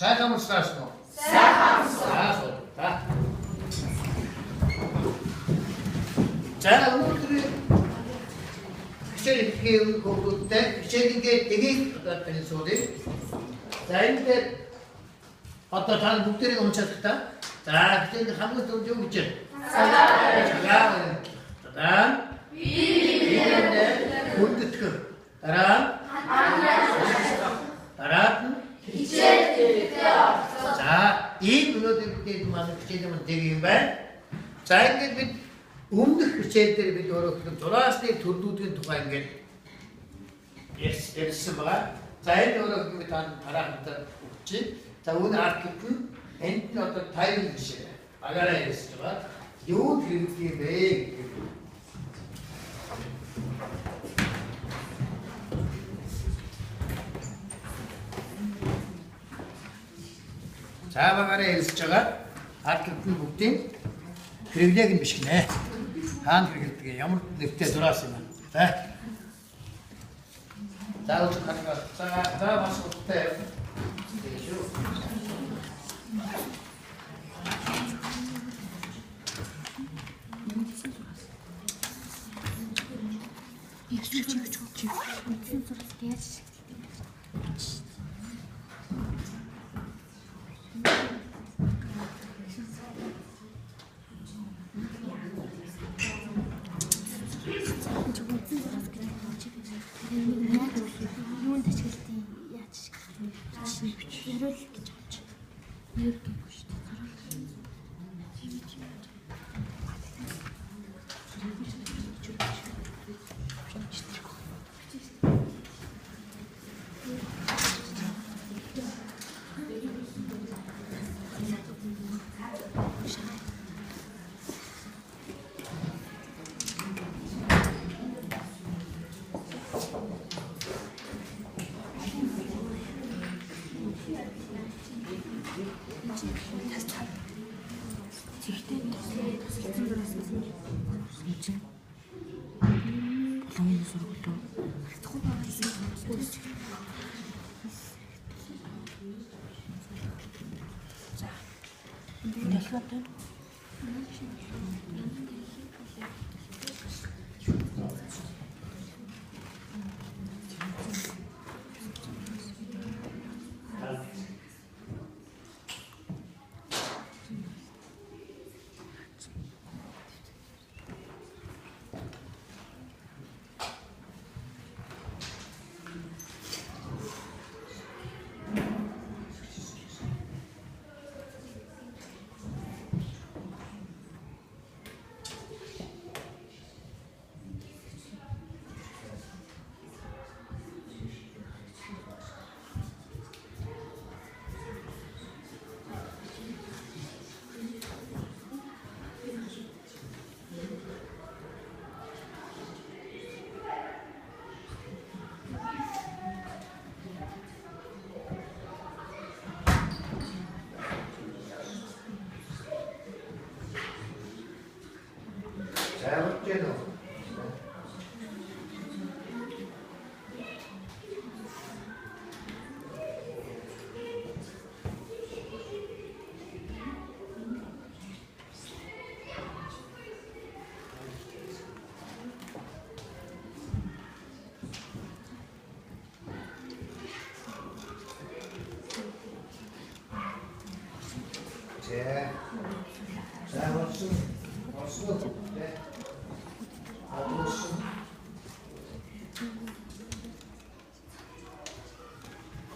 сайхан амарсан уу? Сайхан амарсан. За. За өнөөдөр хичээл хөвгөлтэй хичээлингээ тгийг одоо тань суудъя. За энэ дээр одоо та бүгдийг уншаад та. За хичээл хамгийн түрүүнд юу гэж байна? За. Биений хүндэтгэх. Дараа хичээл хэрэгтэй орцоо. За ийм өнөөдөр бид манай хичээл юм дэг юм байна. За ингээд бид өмнөх хичээл дээр бид өөрөөр зураасны төрлүүдийн тухай ингээд ярьсан байгаа. За энэ өөрөөр бид тараахтай үгчээ. За үүний арт нь энд нь одоо тайминг жишээ. Агаараа ярьж байгаа. Юу хэрэгтэй юм бэ? За багаараа ярьж байгаа. Арт нь бүгдийн хэрэглээг нь биш гинэ. Хаана хэрэглэдэг ямар нэртэй зураас юм аа. За үүх хангаа. За бас уттай.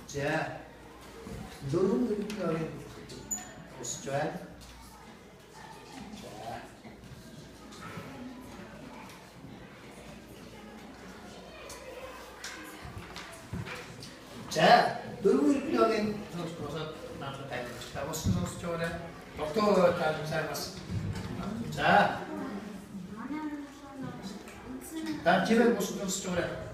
자, 누른 느낌이 보시죠. 자, 누른 느낌이 보셔서 나도 다 있다. 무슨 소리죠? doktor tanımsayamaz. 자, 다음 집에 무슨 소리야?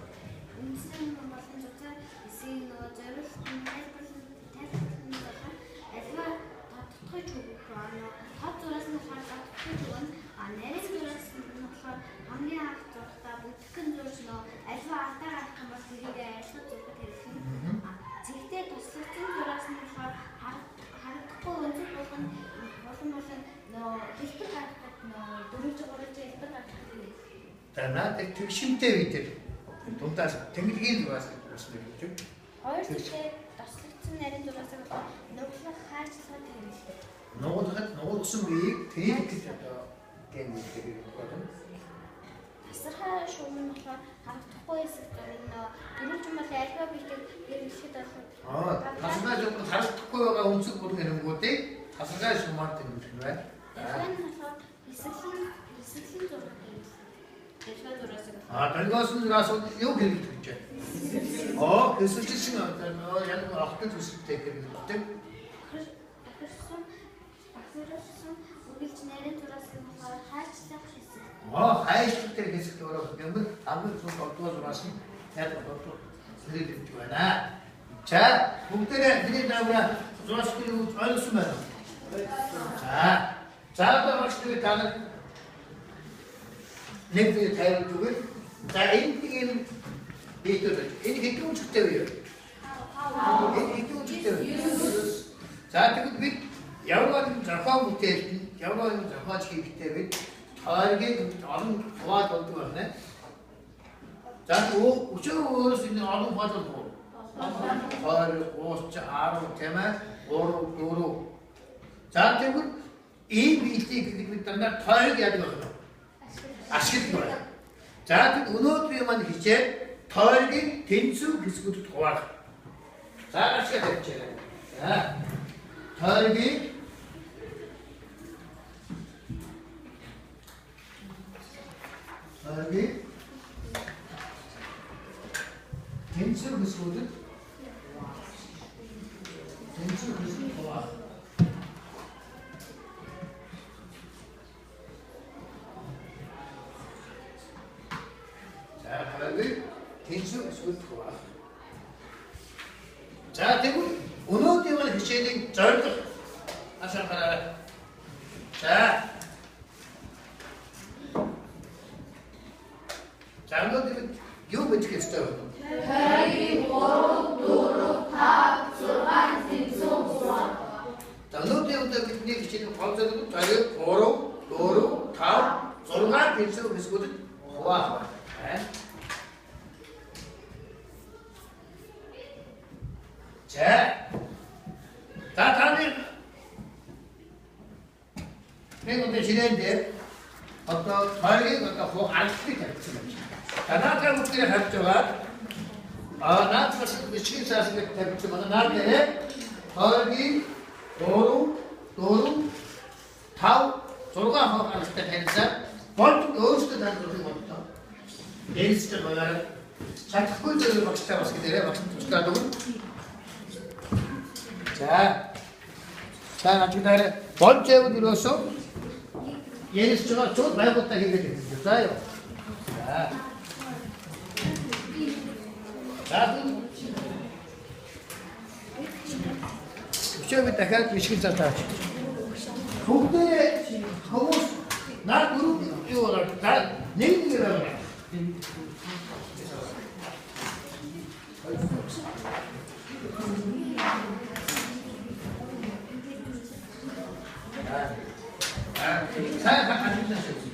хэлбэр гаргахад дөрөв жигүүрээс хэлбэр гаргах юм. Танаа тэгшимтэй үйтэй. Дундаас тэнглэгийн зураас гэдэг. Хоёр зүйлээ тослогдсон нарийн зураас нуглах хайж цаад хэрэглэв. Нугуулсан биеийг тэнэг гэж одоо гэнэ гэдэг. Тасархай шуумын болохоор харагдахгүй хэсэгт дөрөв жимэл альва биеийг хэрэглэхэд болох. Тасархай шуумд харагдахгүй байгаа үнцэг бүр хэрэггүүдээ тасархай шуумаар тэнэг байна. Энэ болохоор хэсэглийн зураг хэрэглэв. Дангоос юу хэрэглэж гэж байна? Хэсэгчин яг ахтай төсөлтэй хэрэглэдэг. Үргэлж нарийн зураас болохоор хайчлах хэсэг. Хайчлах хэсэг өөрөө гэмбэл хамгийн сүүл оддугаар зураас нь яг оддугаар хэрэглэж байна. За, бүгдээрээ бидний даавра зураас нь ойлгосон байна. За одоо багшгүй та нар нэг зүйл тавьж өгвөл за энэ биетүүд энэ хэдэн үнцтэй вэ? Энэ хэдэн үнцтэй вэ? За тэгвэл бид ямар нэгэн зохион бүтээлд ямар нэгэн зохиолч хийхдээ бид тойргийн олон хуваалт болдог байна. За өчигөөс энэ олон хуваалт болдог. Тойр, уусч, 10 тэмээ, 3, 4. За тэгвэл ийм биетийг бид дандаа тойрог яадаг байна? Ашиглах байна. За тэгэд өнөөдрийн маань хичээл тойргийн тэнцүү хэсгүүдэд хуваах. За ашиглах хичээл. За тойргийн тэнцүү хэсгүүдэд хуваах. Тэнцүү хэсгүүд хуваах. За тэгвэл өнөөдрийн маань хичээлийн зорилго асуухаарай. За өнөөдөр юу мэдэх ёстой вэ? Тойргийн 3, 4, 5, 6 тэнцүү хуваах. Өнөөдрийн бидний хичээлийн гол зорилго тойрог 3, 4, 5, 6 тэнцүү хэсгүүдэд хуваах. За таны нэг өдөр шинэндээ одоо тойргийг одоо алхахыг тавьсан байна. Танаатай бүгдээ харж байгаа. Наадмаас бичгийн саасыг тавьсан байна. Наадмаа тойргийн 4, 4, 5, 6 алхахтай тавьсан. Болд өөрсдөө таалагдсан болтой. Дээнстэй байгаа. Чадахгүй зүйл багштай бас гэрээ багш туслаад өгнө. За начигдаарай. Болж явд юусоо яриж байгаа чууд байгуултаа хийгээд байна. За юу. За Өчигдөр дахиад бишгэн цаа таач. Бүгдээ хүмүүс наад гүрүү юу болоо нэг байгаа. Saya akan lanjutkan.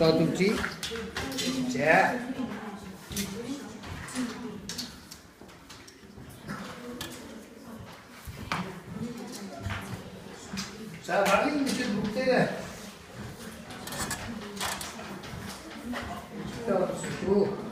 Produksi, ya. Saya paling bisa bukti deh. Tuh.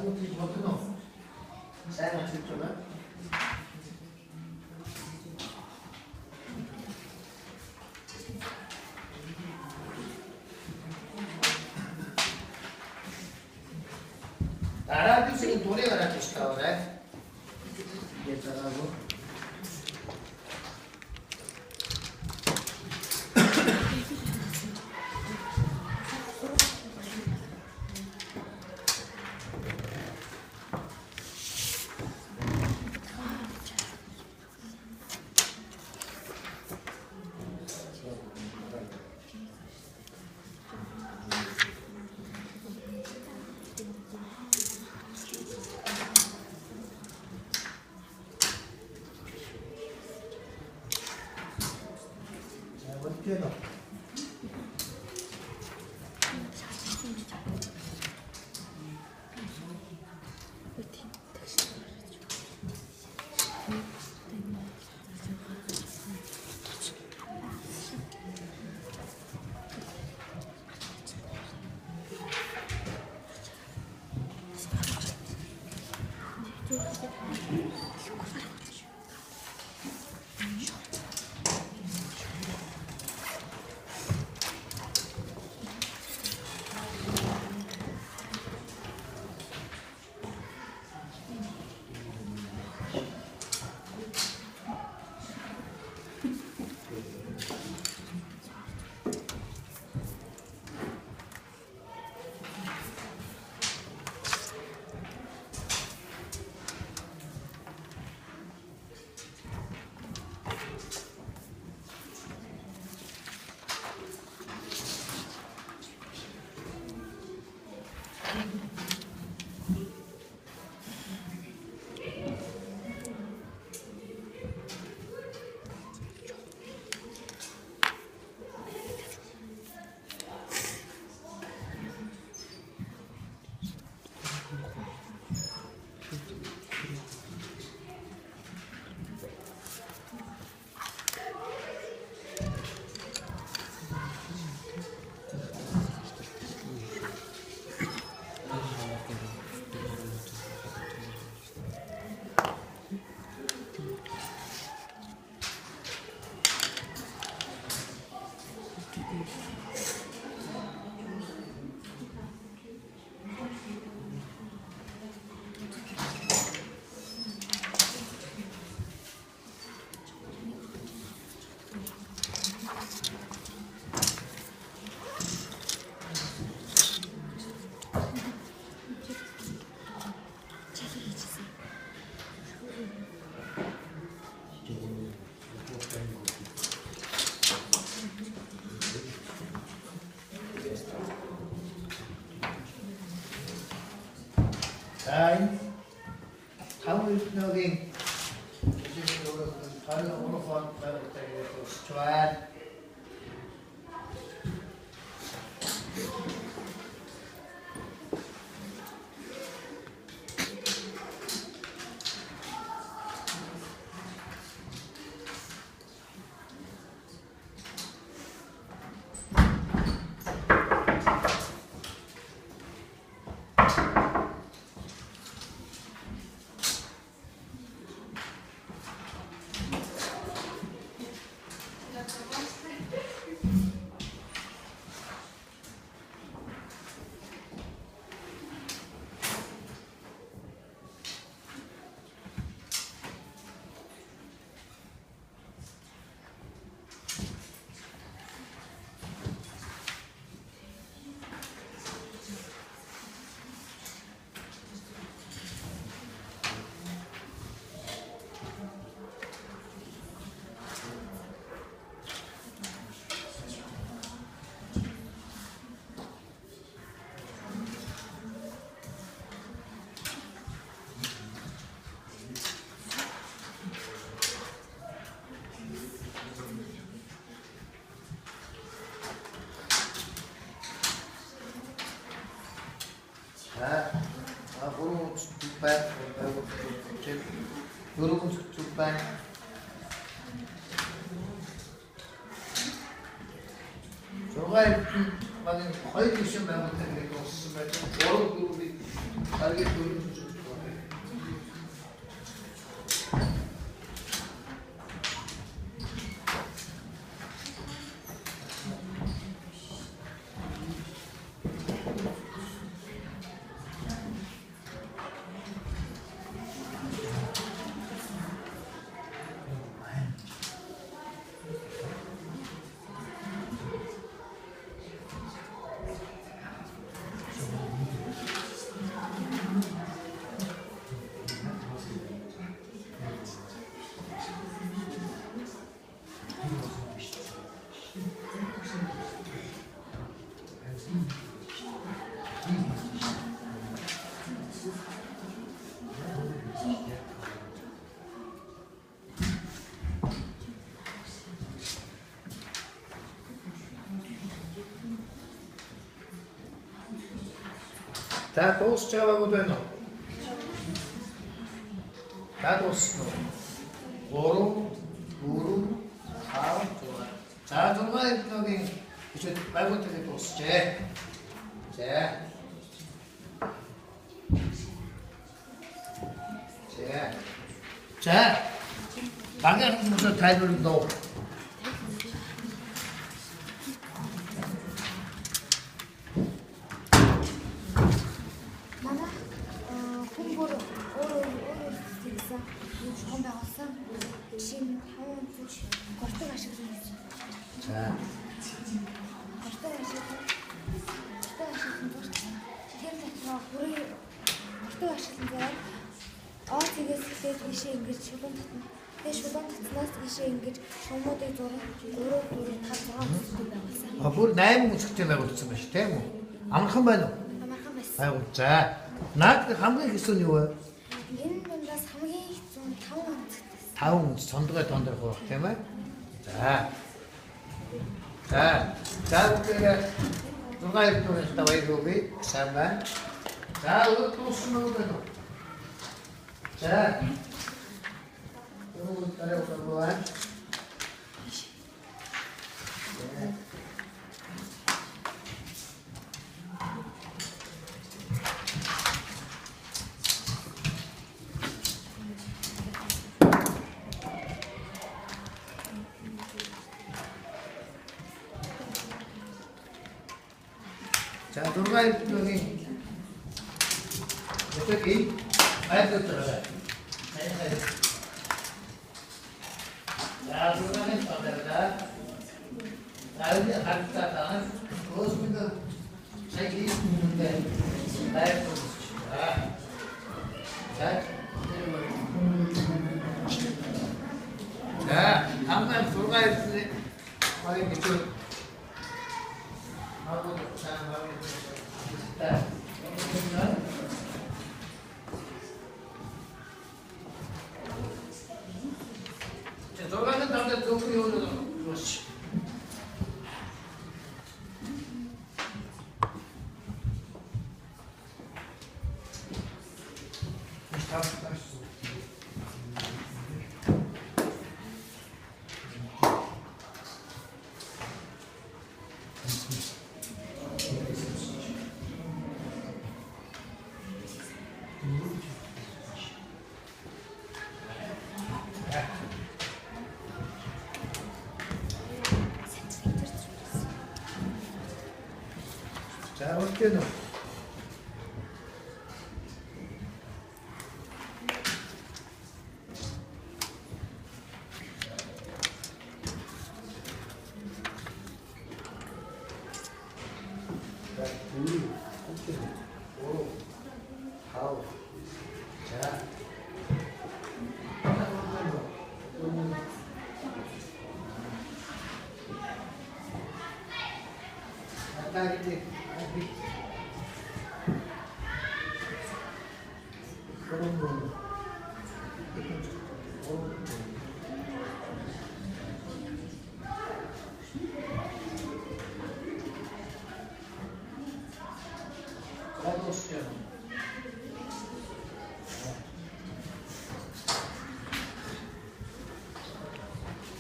어떻게 버텨? 사양을 줄줄아. 알아둘 수 있는 노래가 나고 싶다 그래. 이게 따라고. 뛰어봐. 자, 다음을 여기 다른 오른손 좋아. Guru Stupan, Guru Stupan. 저가 만약 거의 미션 말고 되는 거 없으면 어른 그룹이 다르게 자, 도스 작업하고 되노. 자, 도스. 오로, 우루, 하우, 좋아. 자, 정말 여기 이제 말고 되게 도스. 제. 자, 방향 무슨 타입을 넣어? манай хүн бүр өөрөө тэгсэн юм шугам байгуулсан. Жишээ нь 5 зүж гортог ашиглаж байна. 자, Гортог ашигласан бол тэр дотор бүрий гортог ашигласан зэрэг оотигээс эхлээд ийшээ ингэж шулуун татна. Тэгээ шулуун татснаас ийшээ ингэж шумуудыг 3 4 5 6 байгуулсан. бүр 8 үсгтэй байгуулсан байна шүү, тийм үү? Амархан байна уу? Амархан байсан. 아이고, 자, 나한테 хамгийн хэцүү нь юу вэ? Энэ дундаас хамгийн хэцүү нь 5 онцгойсэн. 5 үнц цондгой тондрох байх тийм ээ. За, бүгдээ 6 дөрөв тавай рууби сайн байна. За, өөр туусмаа байна уу? 자, 여러분 따라오세요. 자, 돌아가야 여기 어떻게 아이고 들어가. 자, 돌아가는 거다가 나중에 갔다가 그것은 자기 있는데 나의 자, 한번 돌아가야 돼. 거기 밑으로 하고 자, 자, 돌아가는 남자 두 분이 오는 그렇지. 자, 어깨는 자, 둘, 어깨, 오, 아홉, 자, 자, 이렇게 그런 거. 나도 시켜.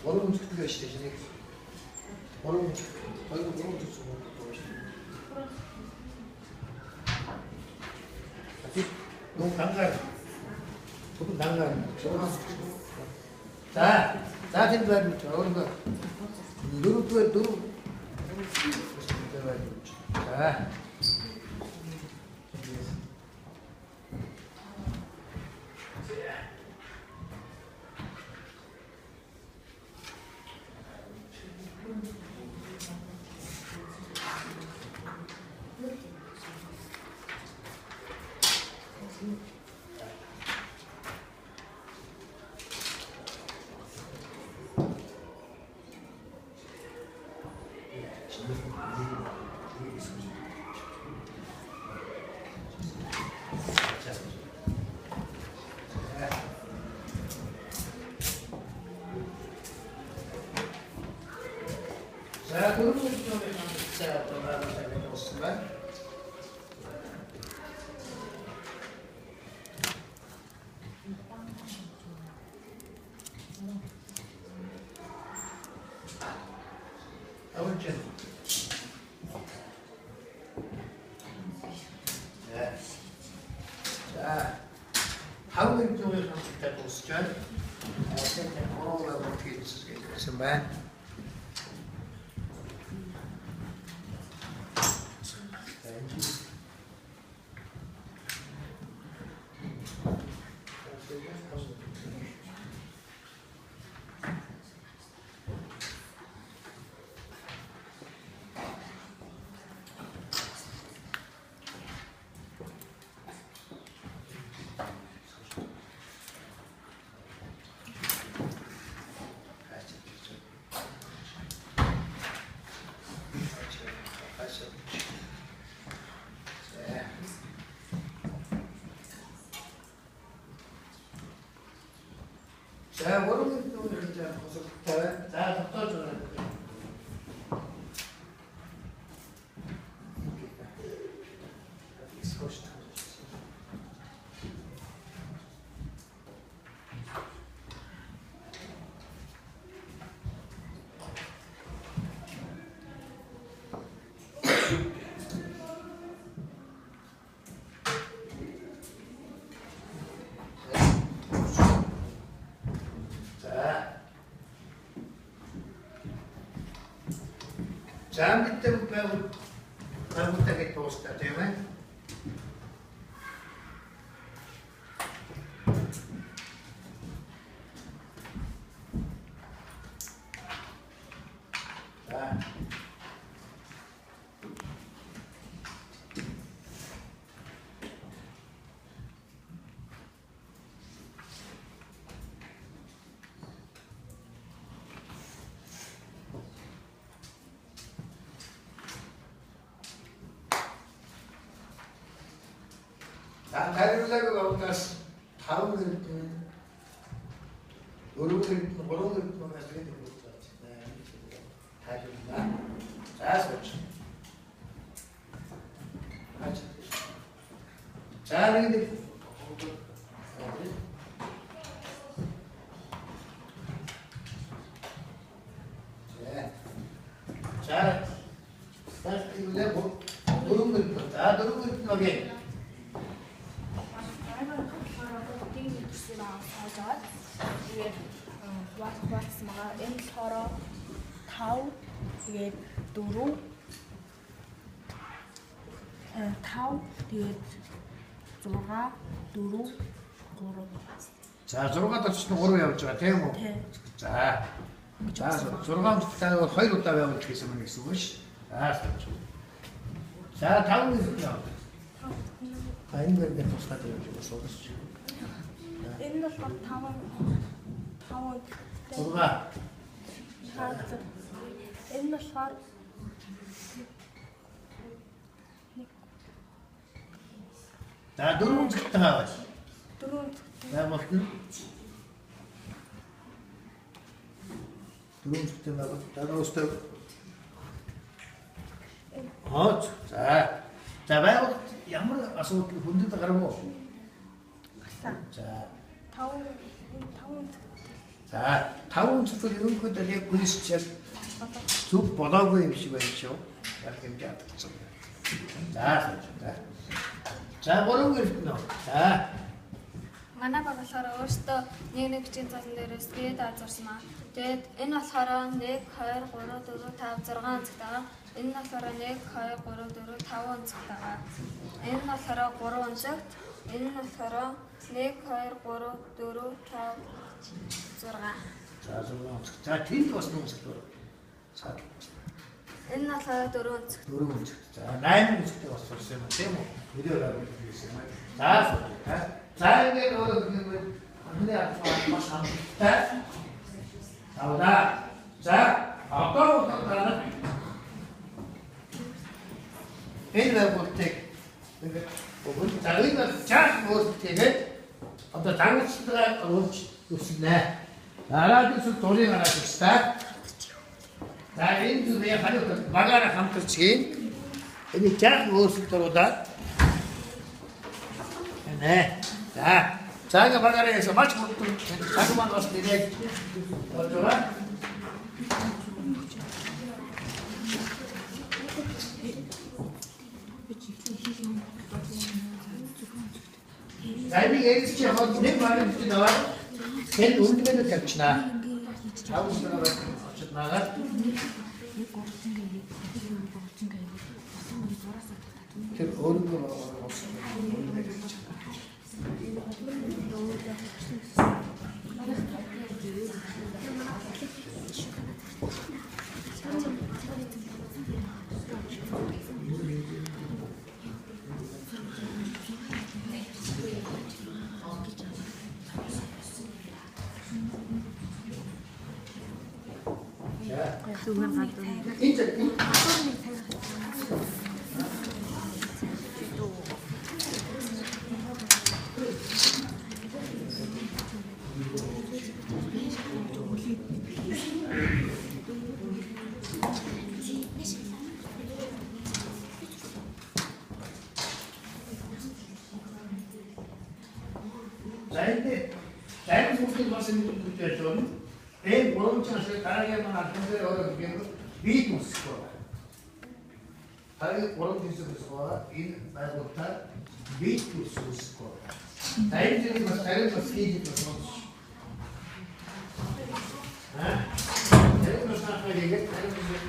얼음 특별 시대시네. 얼음 특수. 너무 난간. 조금 난간. 자, 된다. 저런 거. 누르. 자. 자, 그런 거 좀, 자, 좀 하고 자, question. All of the kids is a man. 자, 모르는 또 이제 고속부터 자, 떠줘. 자, 밑에부터 배우부터 도스다 되면 자, 다리를 가보다 다음 그릇은 요런 그릇은 요런 그릇만 가지고 되는 것 같아. 다리가 자, 그렇죠. 자, 근데 자, 이거 내가 뭐 요런 그릇, 자, 요런 그릇 가게. Тэгээд хуваалцсан байгаа. Энэ болохоор 5 тэгээд 4 5 тэгээд 6 4 3 자, 6가 떨치는 5로 외울 줄 같아요, 뭐. 자, 6부터 2로 따 외우면 어떻게 쓰면 되겠어, 자, 자, 다음은 있을게요. 아닌데, 도스가 되어주고, 소스. Энэ бол 5 도스가. энэ болохоор 자, 누르면 죽다 나와. 4 자, 뭐, 누르면 죽다 나와. 자, 넣었어. 자, 말고, 양말 와서 혼자다 가라고. 자, 자, 다음 소리는 그들의 그리스도의 두 보다구의 위치가 있죠. 이렇게 이제 자, 뭐라고 그랬나? 자, Манай баг болохоор өөртөө нэг бичгийн цалан дээрээс гээд азарсан аа. Тэгээд энэ болохоор 1 2 3 4 5 6 онцгойгаа. Энэ нь болохоор 1 2 3 4 5 онцгойгаа. Энэ нь болохоор 3 онцогт. Энэ нь болохоор 1 2 3 4 5 6. 자, 자, 뒤에 왔어 놓으세요. 자, Энэ нь болохоор 4 онцогт. 누르면 자, 나이는 그때 왔었어요. 데모 비디오라고 있어요. 자, 이게 근데 아까 자, 나오다. 자, 아까부터 얘를 볼 때, 자, 여기가 자, 볼 때는 어떤 장치가 없네. 나라에서 돈이 하나 줍시다. 자, 인두에 가려도 마가라 감투치. 여기 자, 무엇을 들어오다. 네. 자, 자기가 마가라에서 마치 먹고 자꾸만 넣었을 때, 어쩌나? 자, 이게 예를 들어, 내 말을 듣지 나와. kel ultimate тавьчихна. Тавьчихна очиаднаагаар тэр өөрөө 자연 목적이 맞는 구조에서는 내 모름창을 다르게만 알던데 어느 게 비트스코 다르게 모름창에서 인 말보다 비트스코 자연적인 것 자연 스케일이 더 자연 것을 얘기해 자연 것을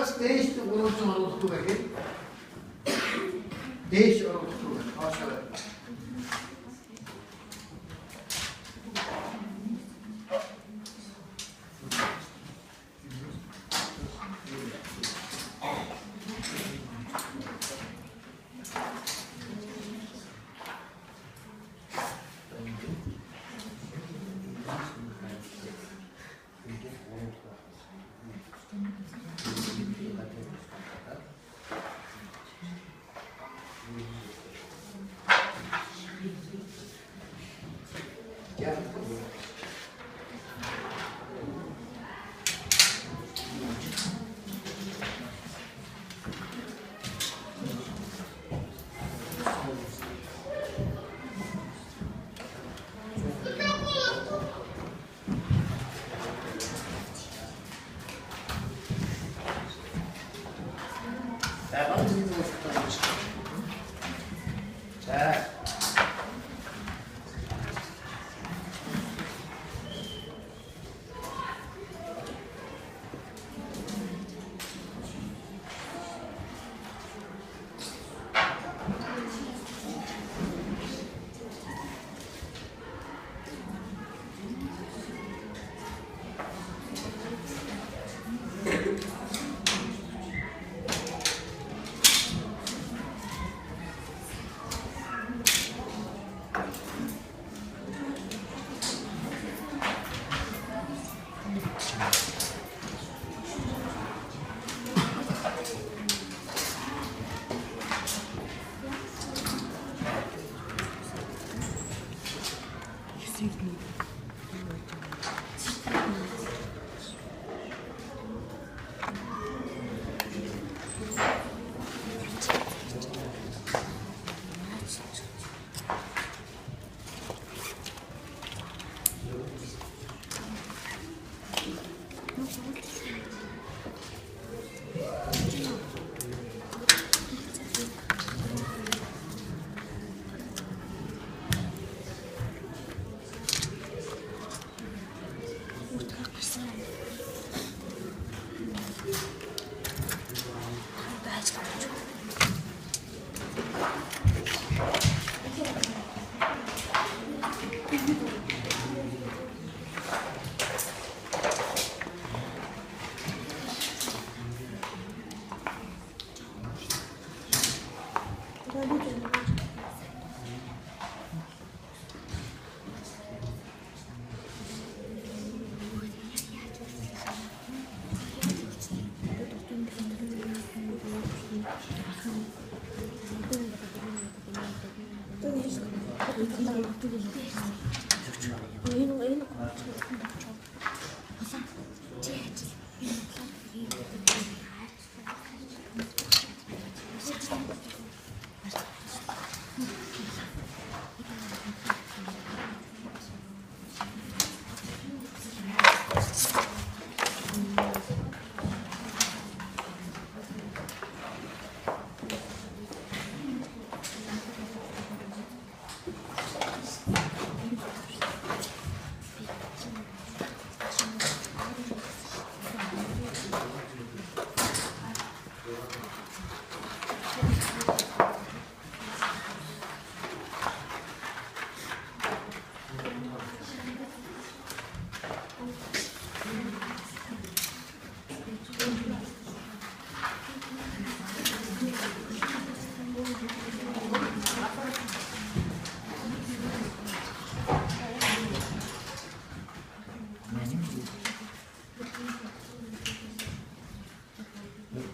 Stage to orange on to again. Dash or to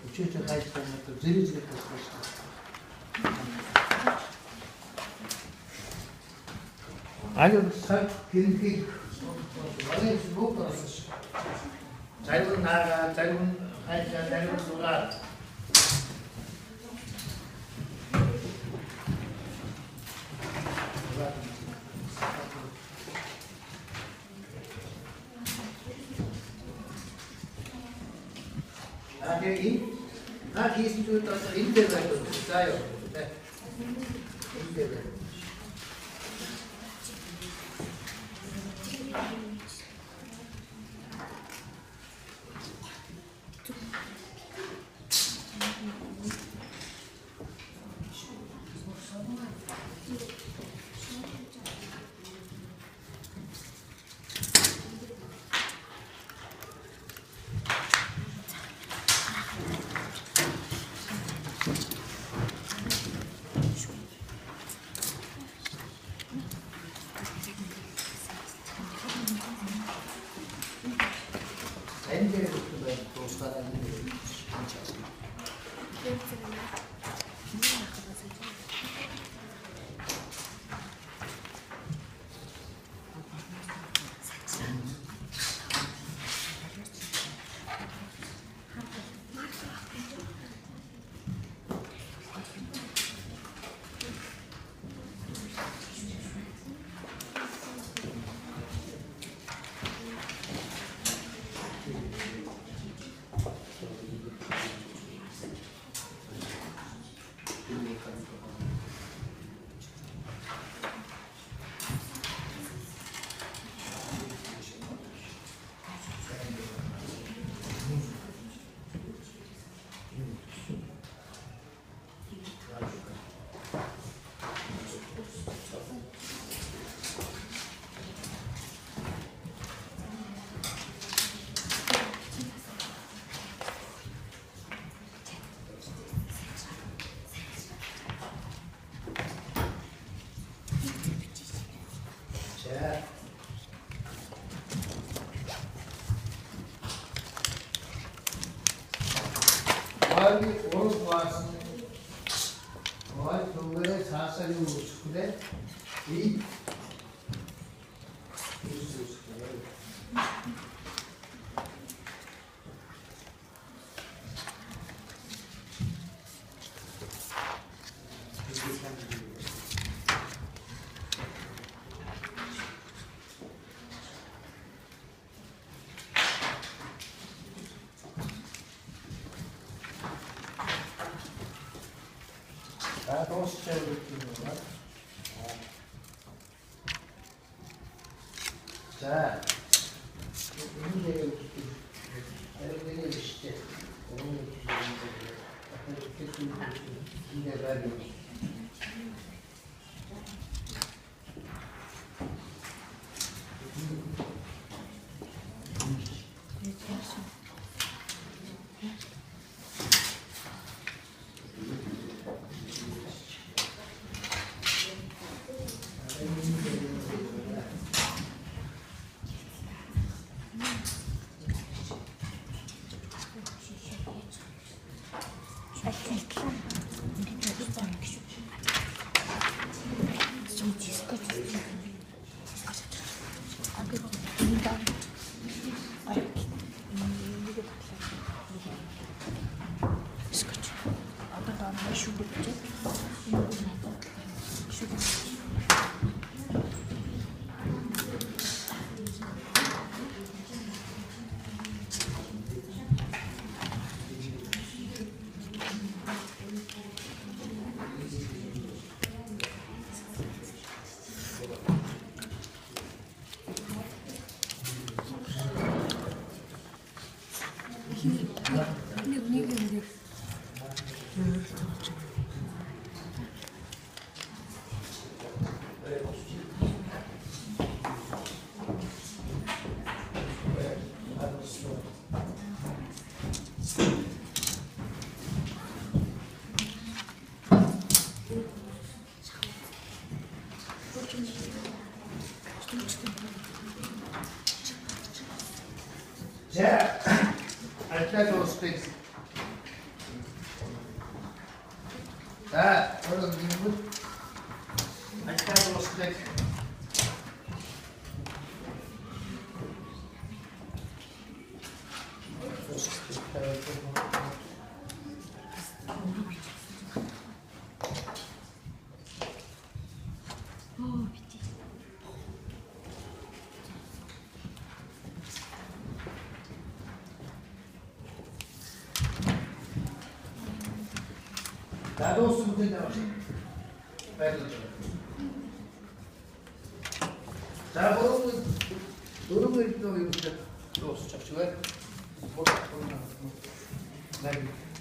Учитель хай зрители послушают. 아니요, 길게 원래 못 걸었어. 짧은 나가, 짧은 하이자, 짧은 소라. Instituto integrado, sayo. Integrado. Abi oruç varsın. Vay böyle sağsali uçkude iyi. 다 도시적으로 키우는 자, 문제를 여러분이 시대 오늘 기대가리 Ахин. 자, 알타도스펙. 자, 여러분 인분 알타도스펙. 나도 쓰면 된다고 하시네. 자, 그런 거 또 이렇게 또 수첩 시간.